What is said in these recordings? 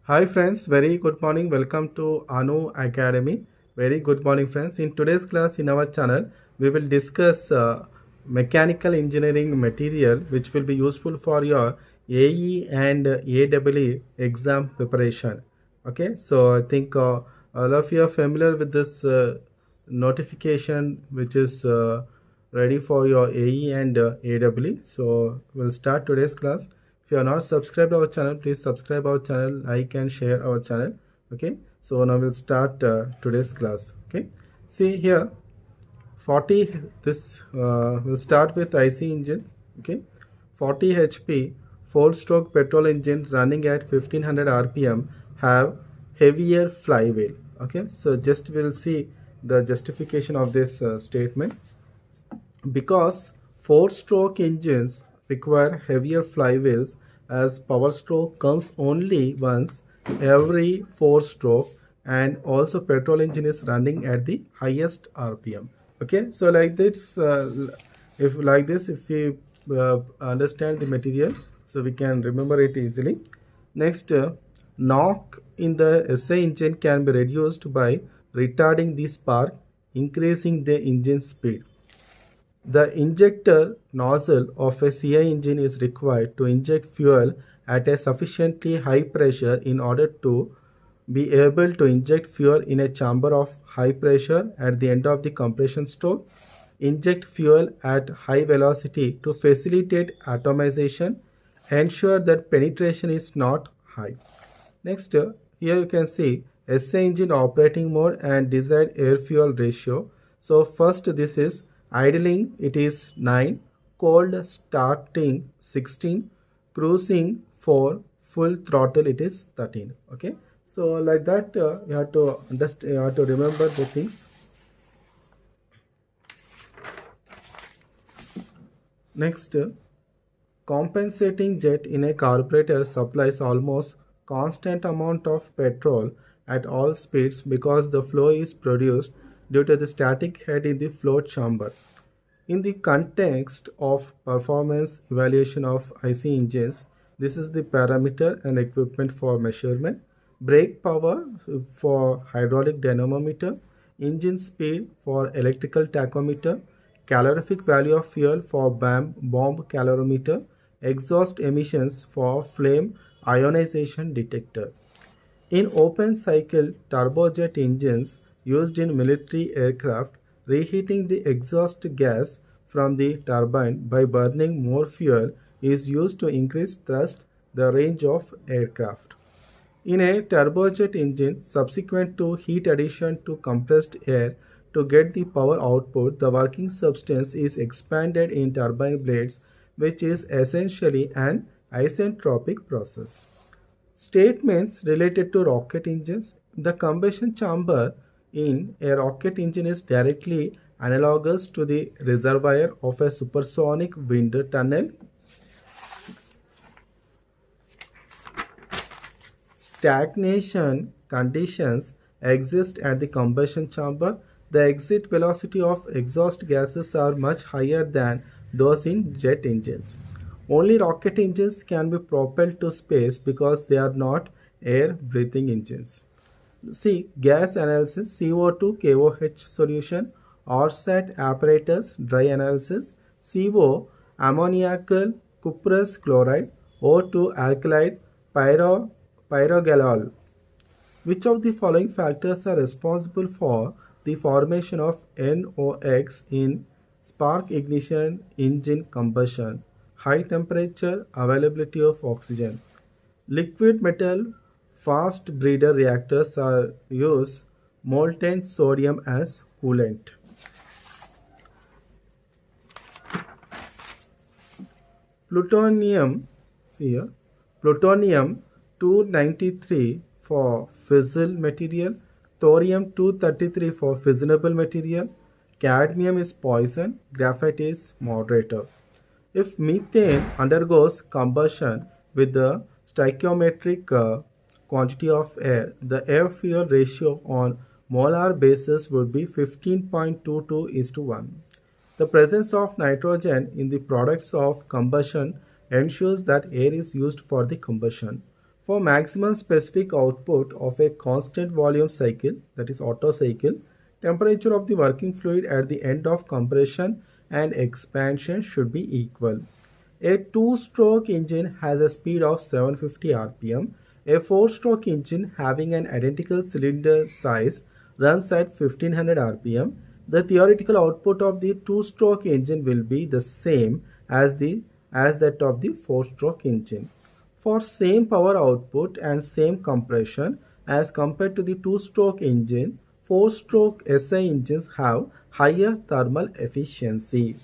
Hi friends, very good morning. Welcome to Anu Academy. Very good morning friends. In today's class in our channel, we will discuss mechanical engineering material which will be useful for your AE and AEE exam preparation. Okay, so I think all of you are familiar with this notification which is ready for your AE and AEE. So we'll start today's class. If you are not subscribed our channel, please subscribe our channel, like and share our channel. Okay, so now we'll start today's class. Okay, see here 40, this will start with IC engine. Okay, 40 HP 4-stroke petrol engine running at 1500 rpm have heavier flywheel. Okay, so just we'll see the justification of this statement. Because four-stroke engines require heavier flywheels, as power stroke comes only once every four-stroke, and also petrol engine is running at the highest rpm. Okay, so like this, if we understand the material, so we can remember it easily. Next, knock in the SI engine can be reduced by retarding the spark, increasing the engine speed. The injector nozzle of a CI engine is required to inject fuel at a sufficiently high pressure in order to be able to inject fuel in a chamber of high pressure at the end of the compression stroke. Inject fuel at high velocity to facilitate atomization. Ensure that penetration is not high. Next, here you can see SI engine operating mode and desired air fuel ratio. So first this is idling, it is 9, cold starting 16, cruising for full throttle it is 13. Okay, so like that you have to understand, you have to remember the things. Next, compensating jet in a carburetor supplies almost constant amount of petrol at all speeds because the flow is produced due to the static head in the float chamber. In the context of performance evaluation of IC engines, this is the parameter and equipment for measurement. Brake power for hydraulic dynamometer, engine speed for electrical tachometer, calorific value of fuel for bomb calorimeter, exhaust emissions for flame ionization detector. In open cycle turbojet engines used in military aircraft, reheating the exhaust gas from the turbine by burning more fuel is used to increase thrust, the range of aircraft. In a turbojet engine, subsequent to heat addition to compressed air to get the power output, the working substance is expanded in turbine blades, which is essentially an isentropic process. Statements related to rocket engines. The combustion chamber in a rocket engine is directly analogous to the reservoir of a supersonic wind tunnel. Stagnation conditions exist at the combustion chamber. The exit velocity of exhaust gases are much higher than those in jet engines. Only rocket engines can be propelled to space because they are not air-breathing engines. See, gas analysis, CO2 KOH solution, ORSAT apparatus, dry analysis, CO, ammoniacal cuprous chloride, O2 alkylide, pyrogalol. Which of the following factors are responsible for the formation of NOx in spark ignition engine combustion? High temperature, availability of oxygen. Liquid metal fast breeder reactors are use molten sodium as coolant. Plutonium, see here, plutonium 293 for fissile material, thorium 233 for fissionable material, cadmium is poison, graphite is moderator. If methane undergoes combustion with the stoichiometric quantity of air, the air-fuel ratio on molar basis would be 15.22:1. The presence of nitrogen in the products of combustion ensures that air is used for the combustion. For maximum specific output of a constant volume cycle, that is Otto cycle, temperature of the working fluid at the end of compression and expansion should be equal. A two-stroke engine has a speed of 750 rpm. A four-stroke engine having an identical cylinder size runs at 1500 rpm. The theoretical output of the two-stroke engine will be the same as that of the four-stroke engine. For same power output and same compression as compared to the two-stroke engine, four-stroke SI engines have higher thermal efficiency.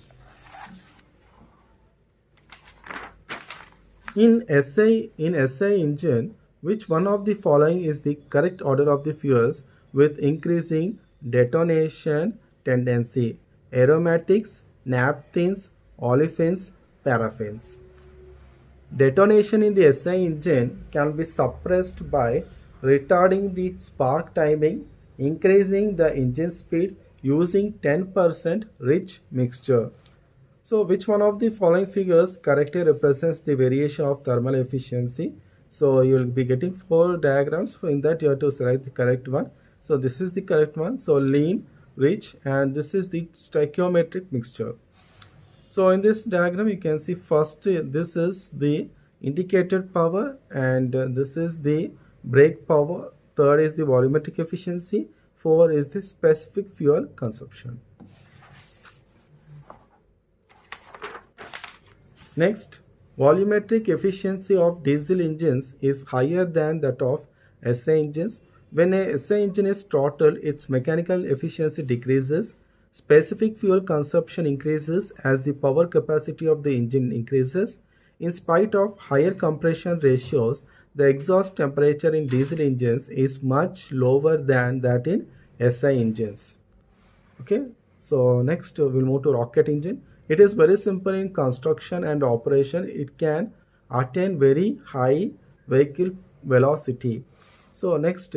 In SI engine, which one of the following is the correct order of the fuels with increasing detonation tendency? Aromatics, naphthenes, olefins, paraffins. Detonation in the SI engine can be suppressed by retarding the spark timing, increasing the engine speed using 10% rich mixture. So which one of the following figures correctly represents the variation of thermal efficiency? So you will be getting 4 diagrams. In that you have to select the correct one. So this is the correct one. So lean, rich, and this is the stoichiometric mixture. So in this diagram you can see first this is the indicated power and this is the brake power. Third is the volumetric efficiency. 4 is the specific fuel consumption. Next, volumetric efficiency of diesel engines is higher than that of SI engines. When a SI engine is throttled, its mechanical efficiency decreases. Specific fuel consumption increases as the power capacity of the engine increases. In spite of higher compression ratios, the exhaust temperature in diesel engines is much lower than that in SI engines. Okay, so next we'll move to rocket engine. It is very simple in construction and operation. It can attain very high vehicle velocity. So next,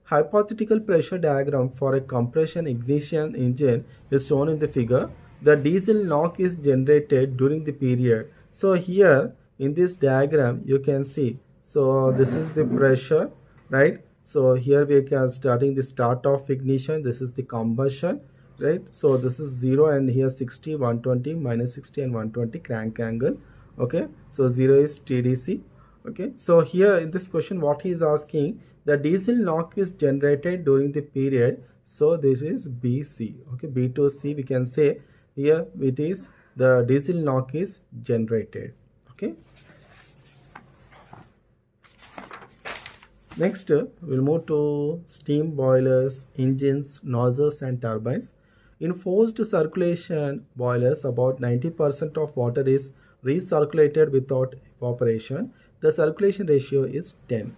hypothetical pressure diagram for a compression ignition engine is shown in the figure. The diesel knock is generated during the period. So here in this diagram you can see, so this is the pressure, right? So here we are starting the start of ignition. This is the combustion, right? So this is 0 and here 60, 120, minus 60 and 120 crank angle. Okay, so 0 is TDC. Okay, so here in this question what he is asking, the diesel knock is generated during the period, so this is BC. Okay, B to C we can say here it is the diesel knock is generated. Okay, next we'll move to steam boilers, engines, nozzles and turbines. In forced circulation boilers, about 90% of water is recirculated without evaporation. The circulation ratio is 10.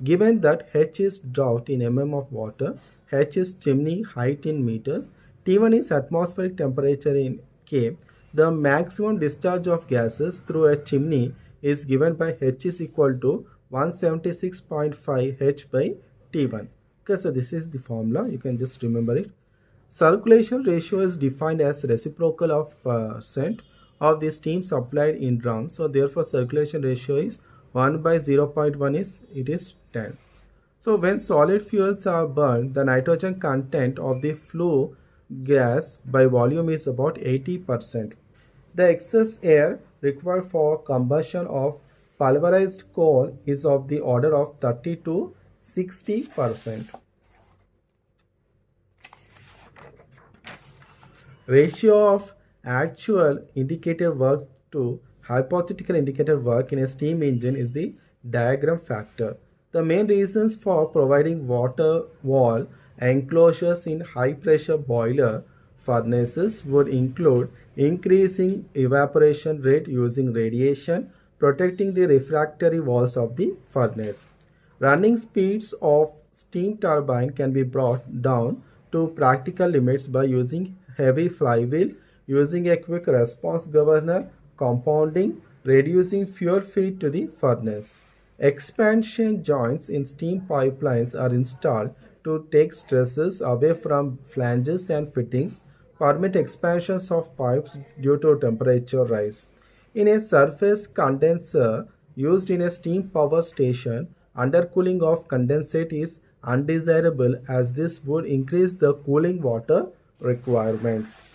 Given that H is draught in mm of water, H is chimney height in meters, T1 is atmospheric temperature in K, the maximum discharge of gases through a chimney is given by H is equal to 176.5 H by T1. Okay, so this is the formula. You can just remember it. Circulation ratio is defined as reciprocal of percent of the steam supplied in drum. So therefore circulation ratio is 1 by 0.1 is 10. So when solid fuels are burned, the nitrogen content of the flue gas by volume is about 80%. The excess air required for combustion of pulverized coal is of the order of 30 to 60%. Ratio of actual indicator work to hypothetical indicator work in a steam engine is the diagram factor. The main reasons for providing water wall enclosures in high pressure boiler furnaces would include increasing evaporation rate using radiation, protecting the refractory walls of the furnace. Running speeds of steam turbine can be brought down to practical limits by using heavy flywheel, using a quick response governor, compounding, reducing fuel feed to the furnace. Expansion joints in steam pipelines are installed to take stresses away from flanges and fittings, permit expansions of pipes due to temperature rise. In a surface condenser used in a steam power station, Undercooling of condensate is undesirable as this would increase the cooling water requirements.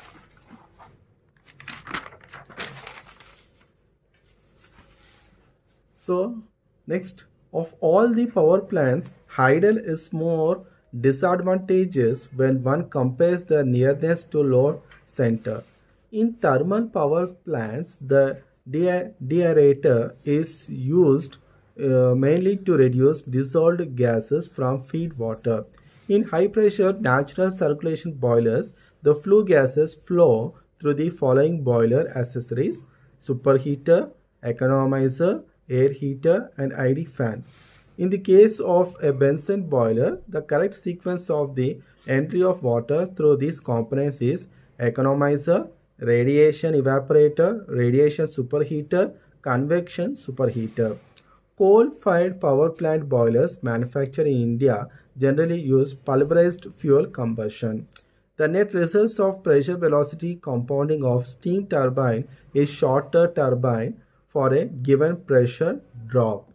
So next, of all the power plants, idle is more disadvantageous when one compares the nearness to load center. In thermal power plants, the deaerator is used mainly to reduce dissolved gases from feed water. In high pressure natural circulation boilers, the flue gases flow through the following boiler accessories: superheater, economizer, air heater, and ID fan. In the case of a Bunsen boiler, the correct sequence of the entry of water through these components is economizer, radiation evaporator, radiation superheater, convection superheater. Coal-fired power plant boilers manufactured in India generally use pulverized fuel combustion. The net results of pressure velocity compounding of steam turbine is shorter turbine for a given pressure drop.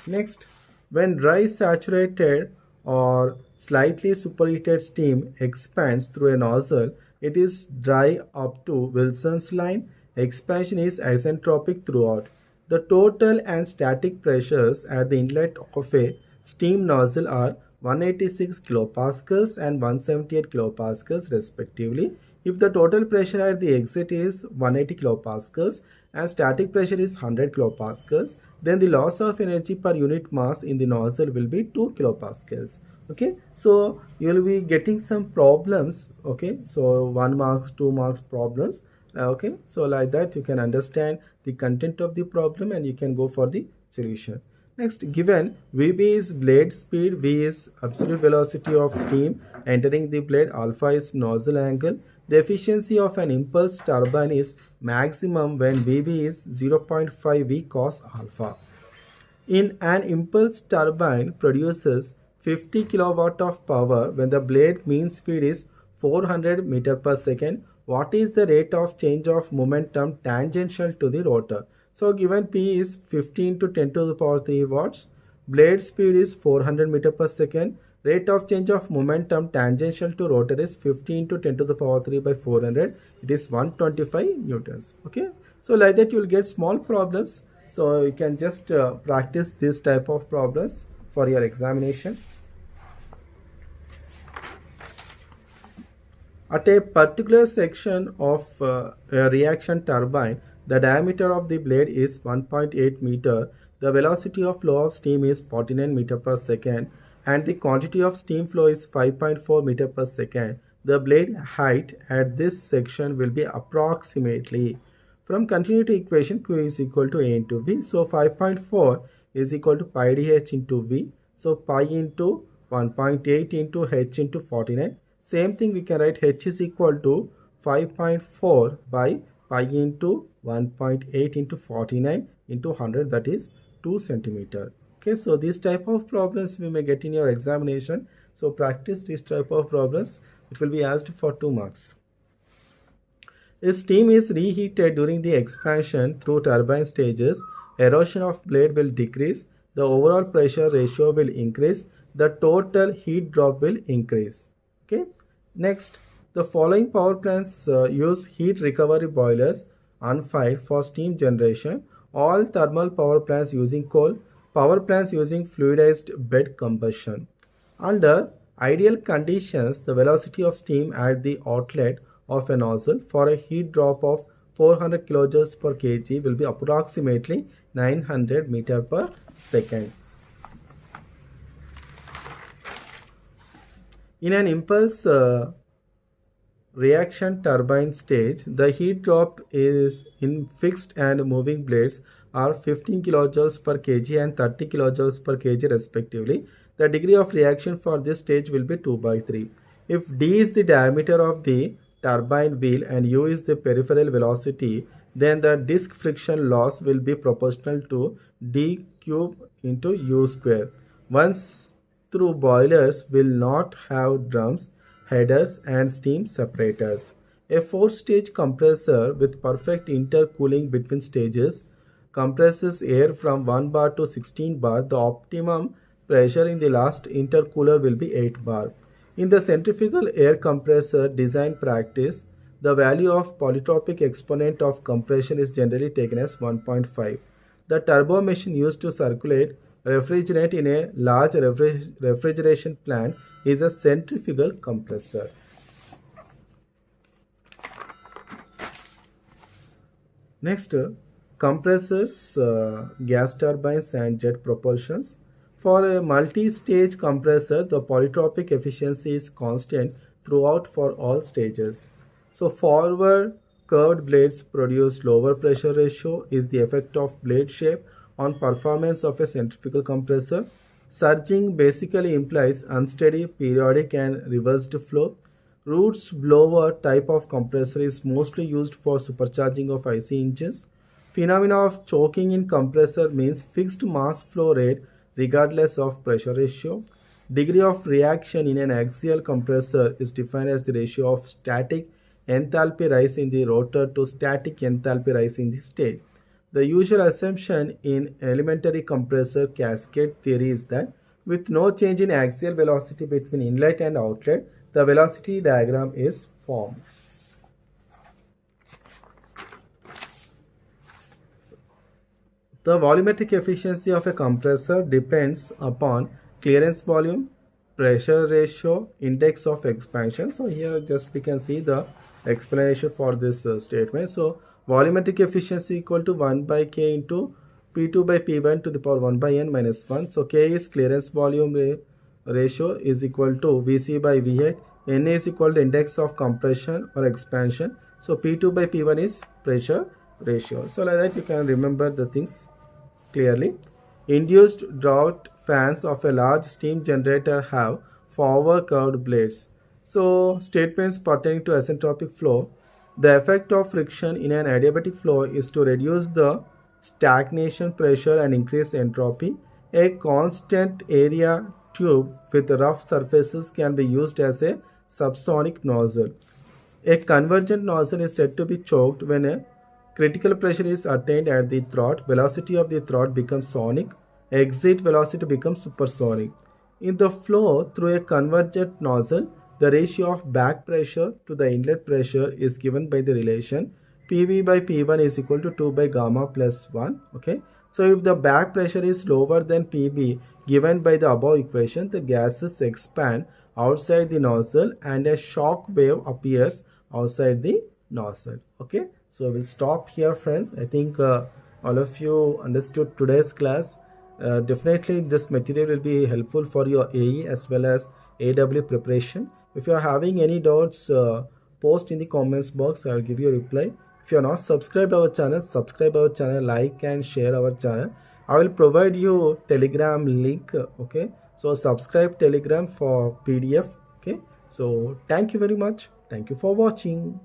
Next, when dry saturated or slightly superheated steam expands through a nozzle, it is dry up to Wilson's line. Expansion is isentropic throughout. The total and static pressures at the inlet of a steam nozzle are 186 kilopascals and 178 kilopascals respectively. If the total pressure at the exit is 180 kilopascals and static pressure is 100 kilopascals, then the loss of energy per unit mass in the nozzle will be 2 kilopascals. Okay, so you will be getting some problems. Okay, so 1 marks, 2 marks problems. Okay, so like that you can understand the content of the problem and you can go for the solution. Next, given Vb is blade speed, V is absolute velocity of steam entering the blade, alpha is nozzle angle. The efficiency of an impulse turbine is maximum when Vb is 0.5 V cos alpha. In an impulse turbine produces 50 kilowatt of power when the blade mean speed is 400 meter per second. What is the rate of change of momentum tangential to the rotor? So given P is 15 to 10 to the power 3 watts, blade speed is 400 meter per second, rate of change of momentum tangential to rotor is 15 to 10 to the power 3 by 400, it is 125 newtons. Okay, so like that you will get small problems, so you can just practice this type of problems for your examination. At a particular section of a reaction turbine, the diameter of the blade is 1.8 meter, the velocity of flow of steam is 49 meter per second, and the quantity of steam flow is 5.4 meter per second. The blade height at this section will be approximately, from continuity equation, Q is equal to A into V. So 5.4 is equal to pi dh into V. So pi into 1.8 into h into 49. Same thing we can write h is equal to 5.4 by pi into 1.8 into 49 into 100, that is 2 centimeter. Okay, so this type of problems we may get in your examination. So practice this type of problems. It will be asked for 2 marks. If steam is reheated during the expansion through turbine stages, erosion of blade will decrease, the overall pressure ratio will increase, the total heat drop will increase. Okay. Next, the following power plants use heat recovery boilers unfired for steam generation. All thermal power plants using coal, power plants using fluidized bed combustion. Under ideal conditions, the velocity of steam at the outlet of a nozzle for a heat drop of 400 kilojoules per kg will be approximately 900 meter per second. In an impulse reaction turbine stage, the heat drop is in fixed and moving blades are 15 kilojoules per kg and 30 kilojoules per kg respectively. The degree of reaction for this stage will be 2 by 3. If d is the diameter of the turbine wheel and u is the peripheral velocity, then the disk friction loss will be proportional to d cube into u square. Once through boilers will not have drums, headers and steam separators. A 4-stage compressor with perfect intercooling between stages compresses air from 1 bar to 16 bar, the optimum pressure in the last intercooler will be 8 bar. In the centrifugal air compressor design practice, the value of polytropic exponent of compression is generally taken as 1.5. The turbo machine used to circulate refrigerant in a large refrigeration plant is a centrifugal compressor. Next, compressors, gas turbines and jet propulsions. For a multi-stage compressor, the polytropic efficiency is constant throughout for all stages. So forward curved blades produce lower pressure ratio is the effect of blade shape on performance of a centrifugal compressor. Surging basically implies unsteady, periodic and reversed flow. Roots blower type of compressor is mostly used for supercharging of IC engines. Phenomena of choking in compressor means fixed mass flow rate regardless of pressure ratio. Degree of reaction in an axial compressor is defined as the ratio of static enthalpy rise in the rotor to static enthalpy rise in the stage. The usual assumption in elementary compressor cascade theory is that with no change in axial velocity between inlet and outlet, the velocity diagram is formed. The volumetric efficiency of a compressor depends upon clearance volume, pressure ratio, index of expansion. So here just we can see the explanation for this statement. So volumetric efficiency equal to 1 by K into P2 by P1 to the power 1 by N minus 1. So K is clearance volume ratio is equal to Vc by V8. N is equal to index of compression or expansion. So P2 by P1 is pressure ratio. So like that you can remember the things clearly. Induced draught fans of a large steam generator have forward curved blades. So statements pertaining to asymptotic flow. The effect of friction in an adiabatic flow is to reduce the stagnation pressure and increase entropy. A constant area tube with rough surfaces can be used as a subsonic nozzle. A convergent nozzle is said to be choked when a critical pressure is attained at the throat. Velocity of the throat becomes sonic. Exit velocity becomes supersonic. In the flow through a convergent nozzle, the ratio of back pressure to the inlet pressure is given by the relation PV by P1 is equal to 2 by gamma plus 1. Okay. So if the back pressure is lower than PB given by the above equation, the gases expand outside the nozzle and a shock wave appears outside the nozzle. Okay. So we'll stop here, friends. I think all of you understood today's class. Definitely this material will be helpful for your AE as well as AW preparation. If you are having any doubts, post in the comments box. I will give you a reply. If you are not subscribed our channel, subscribe our channel, like and share our channel. I will provide you Telegram link. Okay, so subscribe Telegram for PDF. Okay, so thank you very much. Thank you for watching.